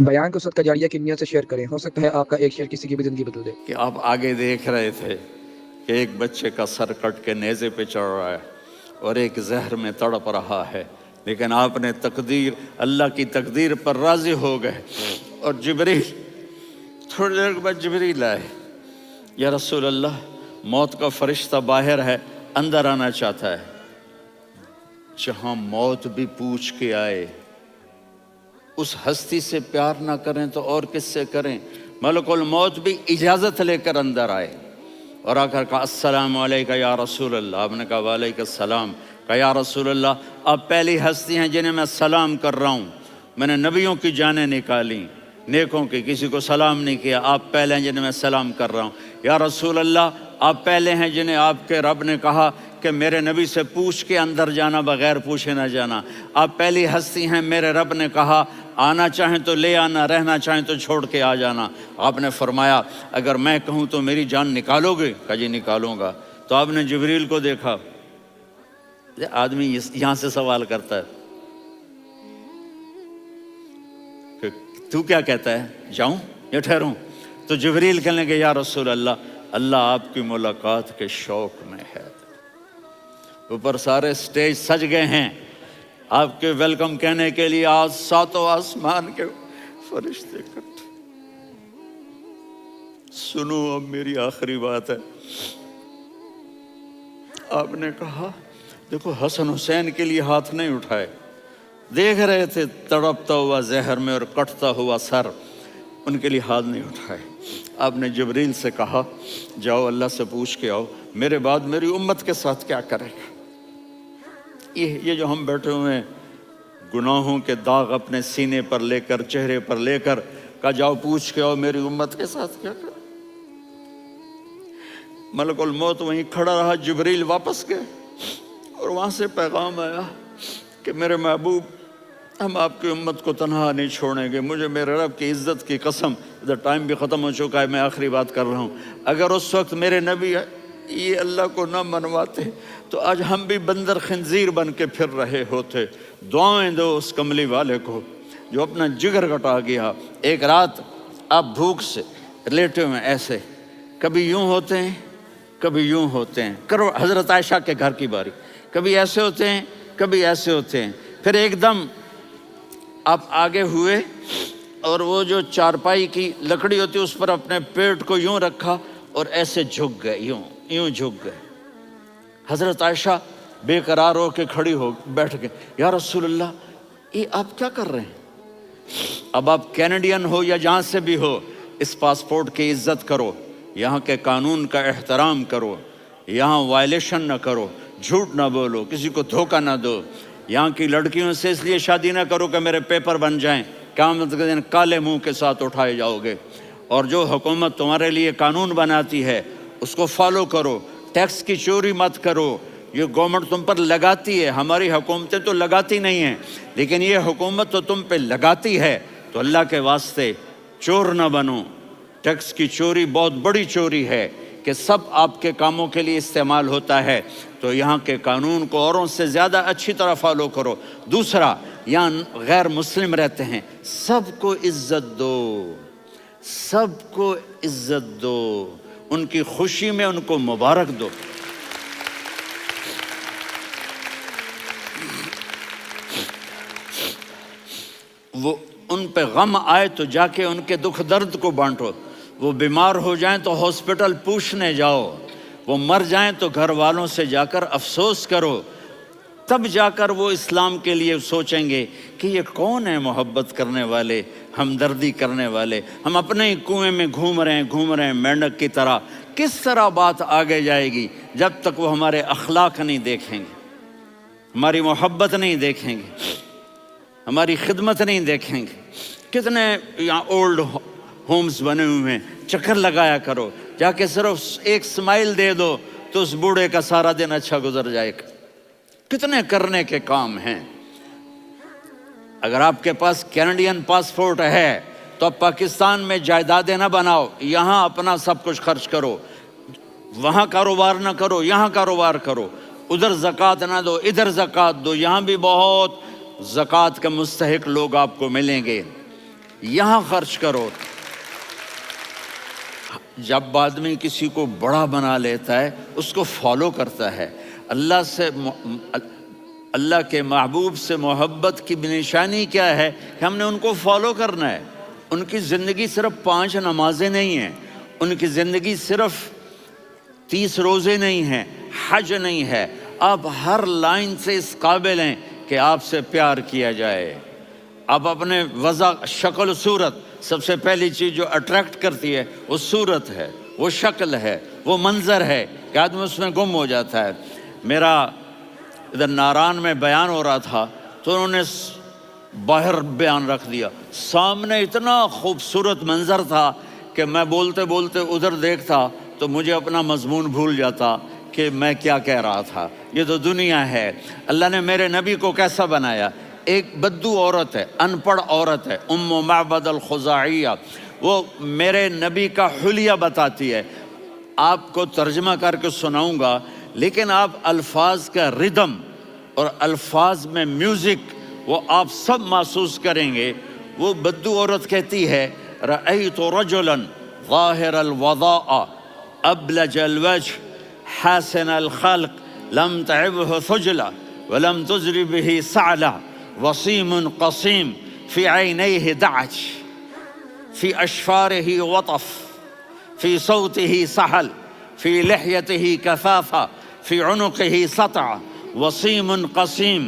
بیان کو صدقہ جاریہ کی نیت سے شیئر کریں، ہو سکتا ہے آپ کا ایک شیئر کسی کی بھی زندگی بدل دے۔ کہ آپ آگے دیکھ رہے تھے کہ ایک بچے کا سر کٹ کے نیزے پہ چڑھ رہا ہے اور ایک زہر میں تڑپ رہا ہے، لیکن آپ نے تقدیر، اللہ کی تقدیر پر راضی ہو گئے، اور جبریل تھوڑی دیر کے بعد جبریل آئے، یا رسول اللہ موت کا فرشتہ باہر ہے، اندر آنا چاہتا ہے۔ جہاں موت بھی پوچھ کے آئے، اس ہستی سے پیار نہ کریں تو اور کس سے کریں؟ ملک الموت بھی اجازت لے کر اندر آئے اور آ کر کہا السلام علیکہ یا رسول اللہ۔ آپ نے کہا وعلیکم السلام۔ کہا یا رسول اللہ آپ پہلی ہستی ہیں جنہیں میں سلام کر رہا ہوں، میں نے نبیوں کی جانیں نکالی، نیکوں کی، کسی کو سلام نہیں کیا، آپ پہلے ہیں جنہیں میں سلام کر رہا ہوں۔ یا رسول اللہ آپ پہلے ہیں جنہیں آپ کے رب نے کہا کہ میرے نبی سے پوچھ کے اندر جانا، بغیر پوچھے نہ جانا۔ آپ پہلی ہستی ہیں، میرے رب نے کہا آنا چاہیں تو لے آنا، رہنا چاہیں تو چھوڑ کے آ جانا۔ آپ نے فرمایا اگر میں کہوں تو میری جان نکالو گے؟ کہا جی نکالوں گا۔ تو آپ نے جبریل کو دیکھا، آدمی یہاں سے سوال کرتا ہے کہ تو کیا کہتا ہے، جاؤں یا ٹھہروں؟ تو جبریل کہنے لگے یا رسول اللہ، اللہ آپ کی ملاقات کے شوق میں ہے۔ اوپر سارے سٹیج سج گئے ہیں آپ کے ویلکم کہنے کے لیے، آج ساتوں آسمان کے فرشتے اکٹھے۔ سنو اب میری آخری بات ہے۔ آپ نے کہا دیکھو حسن حسین کے لیے ہاتھ نہیں اٹھائے، دیکھ رہے تھے تڑپتا ہوا زہر میں اور کٹتا ہوا سر، ان کے لیے ہاتھ نہیں اٹھائے۔ آپ نے جبریل سے کہا جاؤ اللہ سے پوچھ کے آؤ میرے بعد میری امت کے ساتھ کیا کرے گا۔ یہ جو ہم بیٹھے ہوئے ہیں گناہوں کے داغ اپنے سینے پر لے کر، چہرے پر لے کر، کہا جاؤ پوچھ کے آؤ میری امت کے ساتھ کیا کرے۔ ملک الموت وہیں کھڑا رہا، جبریل واپس گئے اور وہاں سے پیغام آیا کہ میرے محبوب ہم آپ کی امت کو تنہا نہیں چھوڑیں گے، مجھے میرے رب کی عزت کی قسم، ادھر ٹائم بھی ختم ہو چکا ہے، میں آخری بات کر رہا ہوں، اگر اس وقت میرے نبی یہ اللہ کو نہ منواتے تو آج ہم بھی بندر خنزیر بن کے پھر رہے ہوتے۔ دعائیں دو اس کملی والے کو جو اپنا جگر کٹا گیا۔ ایک رات آپ بھوک سے لیٹے ہوئے ایسے، کبھی یوں ہوتے ہیں کبھی یوں ہوتے ہیں، کرو حضرت عائشہ کے گھر کی باری، کبھی ایسے ہوتے ہیں کبھی ایسے ہوتے ہیں، پھر ایک دم آپ آگے ہوئے اور وہ جو چارپائی کی لکڑی ہوتی ہے اس پر اپنے پیٹ کو یوں رکھا اور ایسے جھک گئے، یوں جھک گئے۔ حضرت عائشہ بے قرار ہو کے کھڑی ہو بیٹھ گئے، یا رسول اللہ یہ آپ کیا کر رہے ہیں؟ اب آپ کینیڈین ہو یا جہاں سے بھی ہو، اس پاسپورٹ کی عزت کرو، یہاں کے قانون کا احترام کرو، یہاں وائلیشن نہ کرو، جھوٹ نہ بولو، کسی کو دھوکہ نہ دو، یہاں کی لڑکیوں سے اس لیے شادی نہ کرو کہ میرے پیپر بن جائیں، قیامت کے دن کالے منہ کے ساتھ اٹھائے جاؤ گے، اور جو حکومت تمہارے لیے قانون بناتی ہے اس کو فالو کرو، ٹیکس کی چوری مت کرو، یہ گورنمنٹ تم پر لگاتی ہے، ہماری حکومتیں تو لگاتی نہیں ہیں لیکن یہ حکومت تو تم پہ لگاتی ہے، تو اللہ کے واسطے چور نہ بنو۔ ٹیکس کی چوری بہت بڑی چوری ہے کہ سب آپ کے کاموں کے لیے استعمال ہوتا ہے، تو یہاں کے قانون کو اوروں سے زیادہ اچھی طرح فالو کرو۔ دوسرا، یہاں غیر مسلم رہتے ہیں، سب کو عزت دو، سب کو عزت دو، ان کی خوشی میں ان کو مبارک دو۔ وہ ان پہ غم آئے تو جا کے ان کے دکھ درد کو بانٹو، وہ بیمار ہو جائیں تو ہاسپٹل پوچھنے جاؤ، وہ مر جائیں تو گھر والوں سے جا کر افسوس کرو، تب جا کر وہ اسلام کے لیے سوچیں گے کہ یہ کون ہے محبت کرنے والے، ہمدردی کرنے والے۔ ہم اپنے ہی کنویں میں گھوم رہے ہیں مینڈک کی طرح، کس طرح بات آگے جائے گی جب تک وہ ہمارے اخلاق نہیں دیکھیں گے، ہماری محبت نہیں دیکھیں گے، ہماری خدمت نہیں دیکھیں گے۔ کتنے یہاں اولڈ ہومز بنے ہوئے ہیں، چکر لگایا کرو، جا کے صرف ایک سمائل دے دو تو اس بوڑھے کا سارا دن اچھا گزر جائے گا۔ کتنے کرنے کے کام ہیں۔ اگر آپ کے پاس کینیڈین پاسپورٹ ہے تو اب پاکستان میں جائیدادیں نہ بناؤ، یہاں اپنا سب کچھ خرچ کرو، وہاں کاروبار نہ کرو، یہاں کاروبار کرو، ادھر زکوٰۃ نہ دو، ادھر زکوٰۃ دو، یہاں بھی بہت زکوٰۃ کے مستحق لوگ آپ کو ملیں گے۔ یہاں خرچ کرو۔ جب آدمی کسی کو بڑا بنا لیتا ہے اس کو فالو کرتا ہے۔ اللہ کے محبوب سے محبت کی نشانی کیا ہے کہ ہم نے ان کو فالو کرنا ہے۔ ان کی زندگی صرف 5 نمازیں نہیں ہیں، ان کی زندگی صرف 30 روزے نہیں ہیں، حج نہیں ہے۔ آپ ہر لائن سے اس قابل ہیں کہ آپ سے پیار کیا جائے۔ آپ اپنے وضع، شکل و صورت، سب سے پہلی چیز جو اٹریکٹ کرتی ہے وہ صورت ہے، وہ شکل ہے، وہ منظر ہے کہ آدمی اس میں گم ہو جاتا ہے۔ میرا ادھر ناران میں بیان ہو رہا تھا تو انہوں نے باہر بیان رکھ دیا، سامنے اتنا خوبصورت منظر تھا کہ میں بولتے بولتے ادھر دیکھتا تو مجھے اپنا مضمون بھول جاتا کہ میں کیا کہہ رہا تھا۔ یہ تو دنیا ہے۔ اللہ نے میرے نبی کو کیسا بنایا؟ ایک بدو عورت ہے، ان پڑھ عورت ہے، ام معبد الخزاعیہ، وہ میرے نبی کا حلیہ بتاتی ہے۔ آپ کو ترجمہ کر کے سناؤں گا، لیکن آپ الفاظ کا ردم اور الفاظ میں میوزک وہ آپ سب محسوس کریں گے۔ وہ بدو عورت کہتی ہے، رأیت رجلا ظاہر الوضاء ابلج الوجه حاسن الخلق لم تعبه ثجلة ولم تزر به سعلة وصيم قصيم في عينيه دعج في أشفاره وطف في صوته سحل في لحيته كثافة في عنقه سطع وصيم قصيم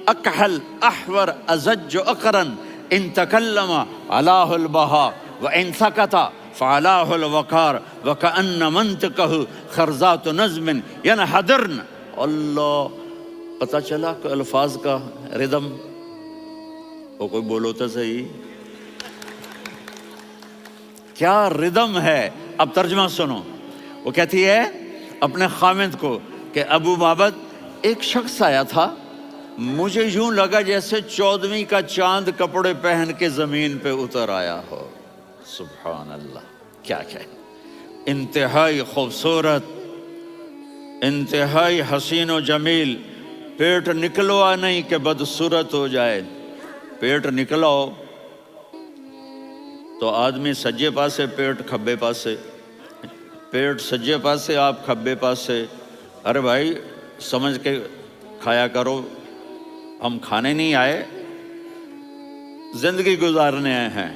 أكحل أحور أزج أقرن إن تكلم علاه البهاء وإن سكت فعلاه الوقار وكأن منطقه خرزات نظم ينحدرن۔ اللہ، پتہ چلا کہ الفاظ کا ردم، وہ کوئی بولو تو صحیح، کیا ردم ہے۔ اب ترجمہ سنو۔ وہ کہتی ہے اپنے خامد کو کہ ابو معبد، ایک شخص آیا تھا، مجھے یوں لگا جیسے 14ویں کا چاند کپڑے پہن کے زمین پہ اتر آیا ہو۔ سبحان اللہ، کیا انتہائی خوبصورت، انتہائی حسین و جمیل۔ پیٹ نکلوا نہیں کہ بدصورت ہو جائے۔ پیٹ نکلاؤ تو آدمی سجے پاسے پیٹ، کھبے پاسے پیٹ، سجے پاسے آپ، کھبے پاسے۔ ارے بھائی سمجھ کے کھایا کرو، ہم کھانے نہیں آئے، زندگی گزارنے آئے ہیں۔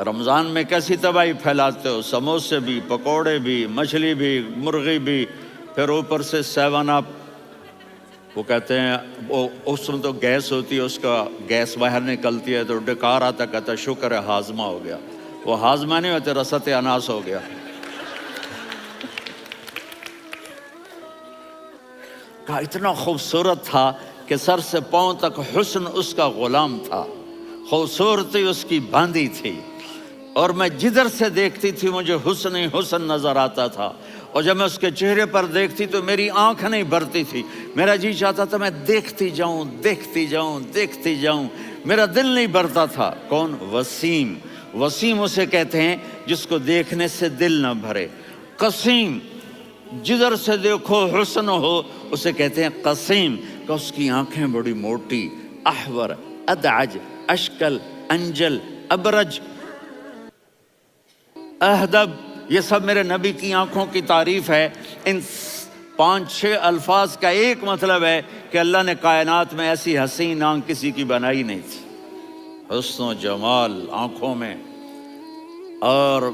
رمضان میں کیسی تباہی پھیلاتے ہو، سموسے بھی، پکوڑے بھی، مچھلی بھی، مرغی بھی، پھر اوپر سے 7 اپ۔ وہ کہتے ہیں اس میں تو گیس ہوتی ہے، اس کا گیس باہر نکلتی ہے تو ڈکار آتا، کہتا شکر ہے ہاضمہ ہو گیا۔ وہ ہاضمہ نہیں ہوتے، رسط اناس ہو گیا۔ کہا اتنا خوبصورت تھا کہ سر سے پاؤں تک حسن اس کا غلام تھا، خوبصورتی اس کی باندھی تھی، اور میں جدھر سے دیکھتی تھی مجھے حسن ہی حسن نظر آتا تھا، اور جب میں اس کے چہرے پر دیکھتی تو میری آنکھ نہیں بھرتی تھی، میرا جی چاہتا تھا میں دیکھتی جاؤں، دیکھتی جاؤں، دیکھتی جاؤں، میرا دل نہیں بھرتا تھا۔ کون؟ وسیم۔ وسیم اسے کہتے ہیں جس کو دیکھنے سے دل نہ بھرے۔ قسیم، جدھر سے دیکھو حسن ہو، اسے کہتے ہیں قسیم، کہ اس کی آنکھیں بڑی موٹی، احور، ادعج، اشکل، انجل، ابرج، اہدب، یہ سب میرے نبی کی آنکھوں کی تعریف ہے۔ ان 5-6 الفاظ کا ایک مطلب ہے کہ اللہ نے کائنات میں ایسی حسین آنکھ کسی کی بنائی نہیں تھی۔ حسن و جمال آنکھوں میں، اور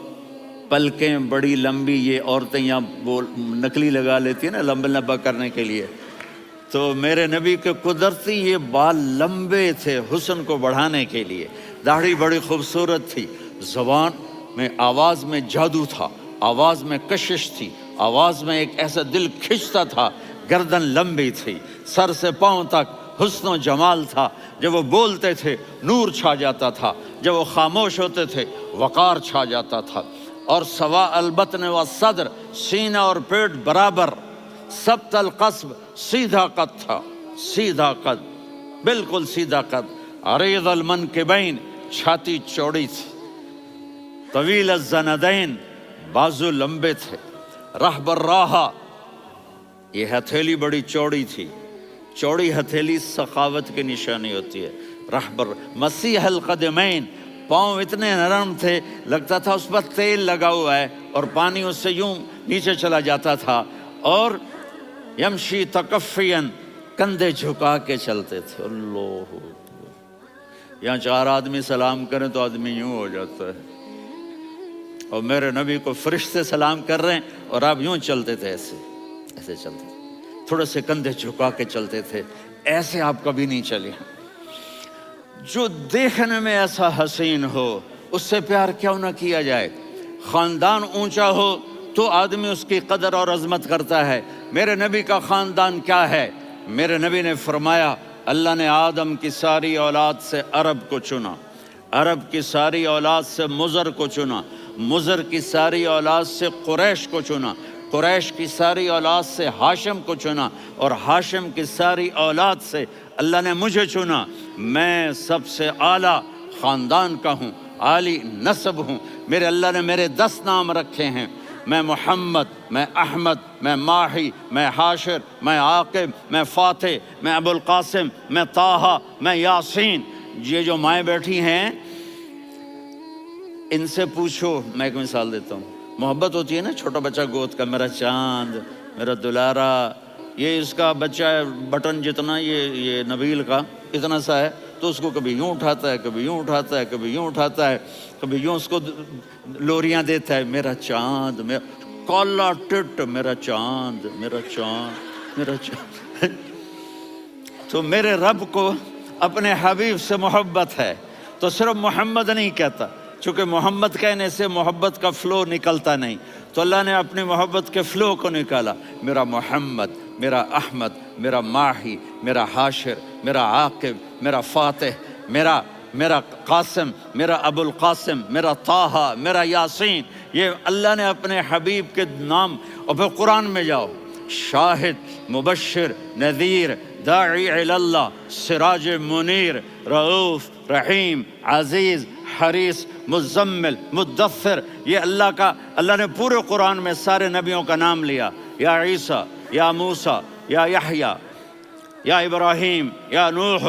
پلکیں بڑی لمبی، یہ عورتیں یہاں نکلی لگا لیتی ہیں نا لمبا کرنے کے لیے، تو میرے نبی کے قدرتی یہ بال لمبے تھے حسن کو بڑھانے کے لیے۔ داڑھی بڑی خوبصورت تھی، زبان میں، آواز میں جادو تھا، آواز میں کشش تھی، آواز میں ایک ایسا دل کھنچتا تھا، گردن لمبی تھی، سر سے پاؤں تک حسن و جمال تھا۔ جب وہ بولتے تھے نور چھا جاتا تھا، جب وہ خاموش ہوتے تھے وقار چھا جاتا تھا۔ اور سوا البطن و صدر، سینہ اور پیٹ برابر، سبت القصب، سیدھا قد تھا، سیدھا قد، بالکل سیدھا قد۔ عریض المنکبین، چھاتی چوڑی تھی، طویل الزندین، بازو لمبے تھے، رحب الراحہ، یہ ہتھیلی بڑی چوڑی تھی، چوڑی ہتھیلی سخاوت کی نشانی ہوتی ہے۔ رحب مسیح القدمین، پاؤں اتنے نرم تھے لگتا تھا اس پر تیل لگا ہوا ہے، اور پانی اس سے یوں نیچے چلا جاتا تھا، اور یمشی تکفین، کندھے جھکا کے چلتے تھے۔ اللہ، یہاں 4 آدمی سلام کریں تو آدمی یوں ہو جاتا ہے، اور میرے نبی کو فرشتے سلام کر رہے ہیں اور آپ یوں چلتے تھے، ایسے ایسے چلتے تھے، تھوڑے سے کندھے جھکا کے چلتے تھے، ایسے آپ کبھی نہیں چلے۔ جو دیکھنے میں ایسا حسین ہو اس سے پیار کیوں نہ کیا جائے؟ خاندان اونچا ہو تو آدمی اس کی قدر اور عظمت کرتا ہے۔ میرے نبی کا خاندان کیا ہے؟ میرے نبی نے فرمایا اللہ نے آدم کی ساری اولاد سے عرب کو چنا، عرب کی ساری اولاد سے مضر کو چنا، مضر کی ساری اولاد سے قریش کو چنا، قریش کی ساری اولاد سے ہاشم کو چنا، اور ہاشم کی ساری اولاد سے اللہ نے مجھے چنا۔ میں سب سے اعلیٰ خاندان کا ہوں، عالی نسب ہوں۔ میرے اللہ نے میرے 10 نام رکھے ہیں، میں محمد، میں احمد، میں ماہی، میں حاشر، میں عاقب، میں فاتح، میں ابو القاسم، میں طٰہٰ، میں یاسین۔ یہ جو مائیں بیٹھی ہیں ان سے پوچھو، میں ایک مثال دیتا ہوں، محبت ہوتی ہے نا، چھوٹا بچہ گود کا، میرا چاند، میرا دلارا، یہ اس کا بچہ بٹن جتنا، یہ نبیل کا اتنا سا ہے، تو اس کو کبھی یوں اٹھاتا ہے، کبھی یوں اٹھاتا ہے، کبھی یوں اٹھاتا ہے، کبھی یوں اس کو لوریاں دیتا ہے، میرا چاند، میرا کالا ٹٹ، میرا چاند، میرا چاند، میرا چاند۔ تو میرے رب کو اپنے حبیب سے محبت ہے، تو صرف محمد نہیں کہتا، چونکہ محمد کہنے سے محبت کا فلو نکلتا نہیں، تو اللہ نے اپنی محبت کے فلو کو نکالا، میرا محمد، میرا احمد، میرا ماہی، میرا حاشر، میرا عاقب، میرا فاتح، میرا قاسم، میرا ابو القاسم، میرا طٰہٰ، میرا یاسین۔ یہ اللہ نے اپنے حبیب کے نام، اور پھر قرآن میں جاؤ، شاہد، مبشر، نذیر، داعی الی اللہ، سراج منیر، رؤوف، رحیم، عزیز، حریص، مزمل، مدثر، یہ اللہ نے پورے قرآن میں سارے نبیوں کا نام لیا، یا عیسیٰ، یا موسیٰ، یا یحییٰ، یا ابراہیم، یا نوح،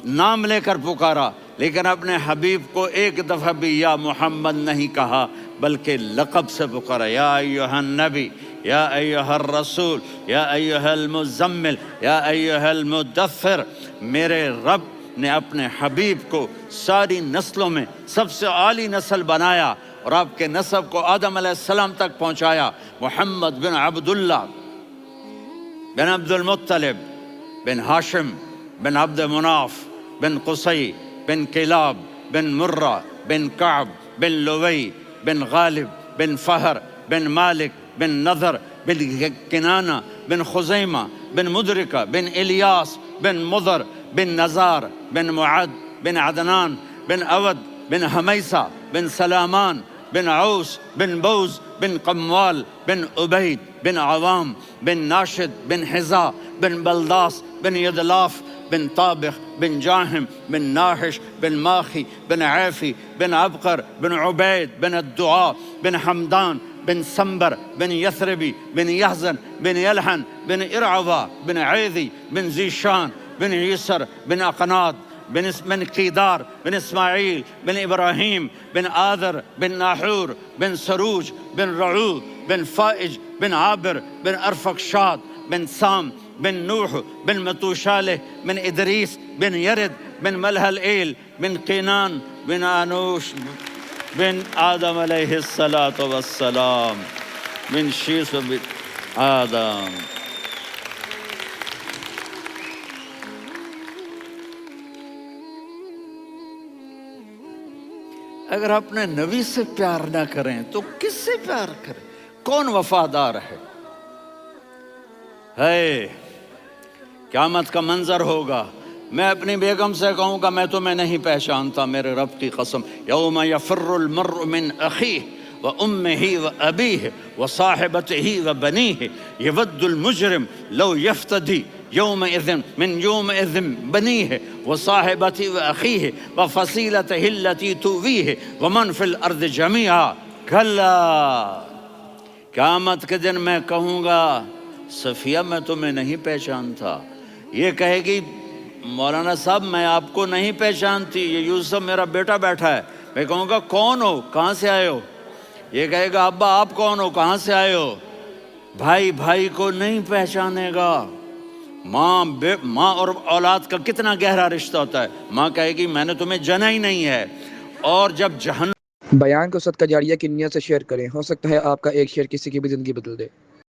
نام لے کر پکارا، لیکن اپنے حبیب کو ایک دفعہ بھی یا محمد نہیں کہا، بلکہ لقب سے پکارا، یا ایھا النبی، یا ایھا الرسول، یا ایھا المزمل، یا ایھا المدثر۔ میرے رب نے اپنے حبیب کو ساری نسلوں میں سب سے عالی نسل بنایا، اور آپ کے نسب کو آدم علیہ السلام تک پہنچایا۔ محمد بن عبداللہ بن عبد المطلب بن ہاشم بن عبد مناف بن قصی بن کلاب بن مرہ بن کعب بن لوی بن غالب بن فہر بن مالک بن نضر بن کنانہ بن خزیمہ بن مدرکہ بن الیاس بن مضر بن نزار بن معد بن عدنان بن اود بن حمیسہ بن سلامان بن عوس بن بوز بن قموال بن عبید بن عوام بن ناشد بن حذا بن بلداس بن یدلاف بن طابخ بن جاہم بن ناحش بن ماخی بن عیفی بن عبقر بن عبید بن الدعاء بن حمدان بن سنبر بن یثربی بن یحزن بن یلحن بن ارعوا بن عیدی بن ذیشان بن یسر بن اقناد بن قیدار بن اسماعیل بن ابراہیم بن آذر بن ناحور بن سروج بن رعو بن فائج بن عابر بن ارفقشاد بن سام بن نوح بن متوشالح بن ادریس بن یرد بن ملہلئیل بن قینان بن آنوش بن آدم علیہ السلام بن شیس بن آدم۔ اگر اپنے نبی سے پیار نہ کریں تو کس سے پیار کریں؟ کون وفادار ہے؟ قیامت کا منظر ہوگا، میں اپنی بیگم سے کہوں گا میں تمہیں نہیں پہچانتا، میرے رب کی قسم، یوم یفر المرء من اخیہ وامہ وابیہ وصاحبتہ وبنیہ یود المجرم لو یفتدی یومئذ من یومئذ بنیہ وصاحبتہ واخیہ وفصیلتہ التی تؤویہ ومن فی الارض جمیعا کلا۔ قیامت کے دن میں کہوں گا صفیہ میں تمہیں نہیں پہچانتا، یہ کہے گی مولانا صاحب میں آپ کو نہیں پہچانتی، یہ یوسف میرا بیٹا بیٹھا ہے. میں کہوں گا کون ہو، کہاں سے آئے ہو؟ یہ کہے گا ابا آپ کون ہو، کہاں سے آئے ہو؟ بھائی بھائی کو نہیں پہچانے گا. ماں اور اولاد کا کتنا گہرا رشتہ ہوتا ہے. ماں کہے گی میں نے تمہیں جنا ہی نہیں ہے. اور جب جہنم بیان کو صدقہ جاریہ کی نیت سے شیئر کریں، ہو سکتا ہے آپ کا ایک شیئر کسی کی بھی زندگی بدل دے.